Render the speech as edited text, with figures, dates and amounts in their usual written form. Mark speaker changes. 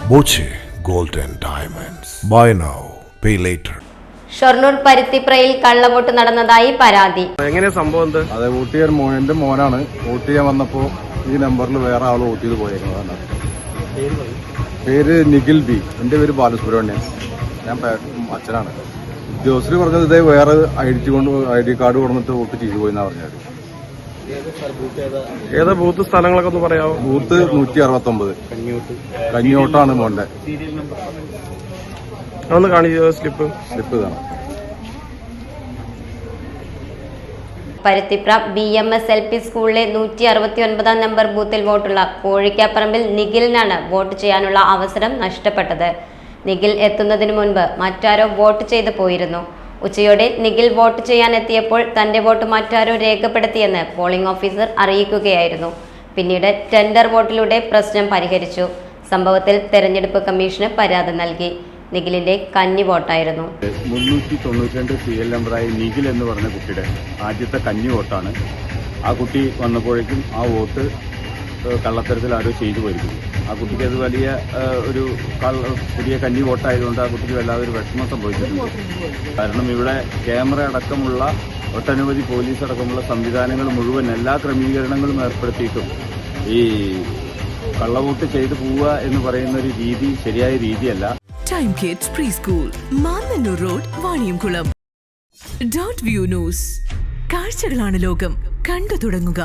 Speaker 1: Boche gold and diamonds. Buy now pay later.
Speaker 2: Shoranur പരുത്തിപ്രയിൽ കള്ളവോട്ട് നടന്നതായി പരാതി.
Speaker 3: എങ്ങനെ സംഭവം?
Speaker 4: അതെ, വോട്ട് ചെയ്യാൻ എന്റെ മോനാണ്. വോട്ട് ചെയ്യാൻ വന്നപ്പോ ഈ നമ്പറിൽ വേറെ ആൾ വോട്ട് ചെയ്ത് പോയേക്കുന്നതാണ്. പേര് നിഖിൽ ബി. എന്റെ പേര് ബാലസുബ്രഹ്മണ്യൻ. ഞാൻ അച്ഛനാണ്. ഉദ്യോഗസ്ഥർ പറഞ്ഞത് ഇതേ വേറെ ഐഡി കാർഡ് കൊടുത്തിട്ട് വോട്ട് ചെയ്തു പോയെന്നാ പറഞ്ഞത്.
Speaker 3: ഏതാ ബൂത്ത് സ്ഥലങ്ങളൊക്കെ ഒന്ന് പറയാമോ?
Speaker 4: ബൂത്ത് 169 കഞ്ഞിയോട്ടാണ് മോന്റെ.
Speaker 3: ഒന്ന് കാണിച്ചോ സ്ലിപ്പ്
Speaker 4: കാണാം.
Speaker 2: പരുത്തിപ്ര BMS LP സ്കൂളിലെ 169 നമ്പർ ബൂത്തിൽ വോട്ടുള്ള കോഴിക്കാപ്പറമ്പിൽ നിഖിലിനാണ് വോട്ട് ചെയ്യാനുള്ള അവസരം നഷ്ടപ്പെട്ടത്. നിഖിൽ എത്തുന്നതിനു മുൻപ് മറ്റാരോ വോട്ട് ചെയ്തു പോയിരുന്നു. ഉച്ചയോടെ നിഖിൽ വോട്ട് ചെയ്യാൻ എത്തിയപ്പോൾ തന്റെ വോട്ട് മറ്റാരോ രേഖപ്പെടുത്തിയെന്ന് പോളിംഗ് ഓഫീസർ അറിയിക്കുകയായിരുന്നു. പിന്നീട് ടെൻഡർ വോട്ടിലൂടെ പ്രശ്നം പരിഹരിച്ചു. സംഭവത്തിൽ തെരഞ്ഞെടുപ്പ് കമ്മീഷന് പരാതി നൽകി. നിഖിലിന്റെ കന്നി വോട്ടായിരുന്നു.
Speaker 5: 392 CL നമ്പറായി നിഖിൽ എന്ന് പറഞ്ഞ കുട്ടിയുടെ ആദ്യത്തെ കന്നി വോട്ടാണ്. ആ കുട്ടി വന്നപ്പോഴേക്കും ആ വോട്ട് കള്ളത്തരത്തിൽ ആരോ ചെയ്തു പോയിരിക്കുന്നു. ആ കുട്ടിക്ക് അത് വലിയ ഒരു പുതിയ കന്നി വോട്ടായതുകൊണ്ട് ആ കുട്ടിക്ക് വല്ലാതെ ഒരു വിഷമം സംഭവിച്ചിട്ടുണ്ട്. കാരണം ഇവിടെ ക്യാമറ അടക്കമുള്ള ഒട്ടനവധി പോലീസ് അടക്കമുള്ള സംവിധാനങ്ങൾ മുഴുവൻ എല്ലാ ക്രമീകരണങ്ങളും ഏർപ്പെടുത്തിയിട്ടും ഈ കള്ളവോട്ട് ചെയ്തു പോവുക എന്ന് പറയുന്ന ഒരു രീതി ശരിയായ രീതിയല്ല.
Speaker 6: Time kids pre school, Mannannur road, Vaniyamkulam. Dot view news. കാഴ്ചകളാണ് ലോകം, കണ്ടു തുടങ്ങുക.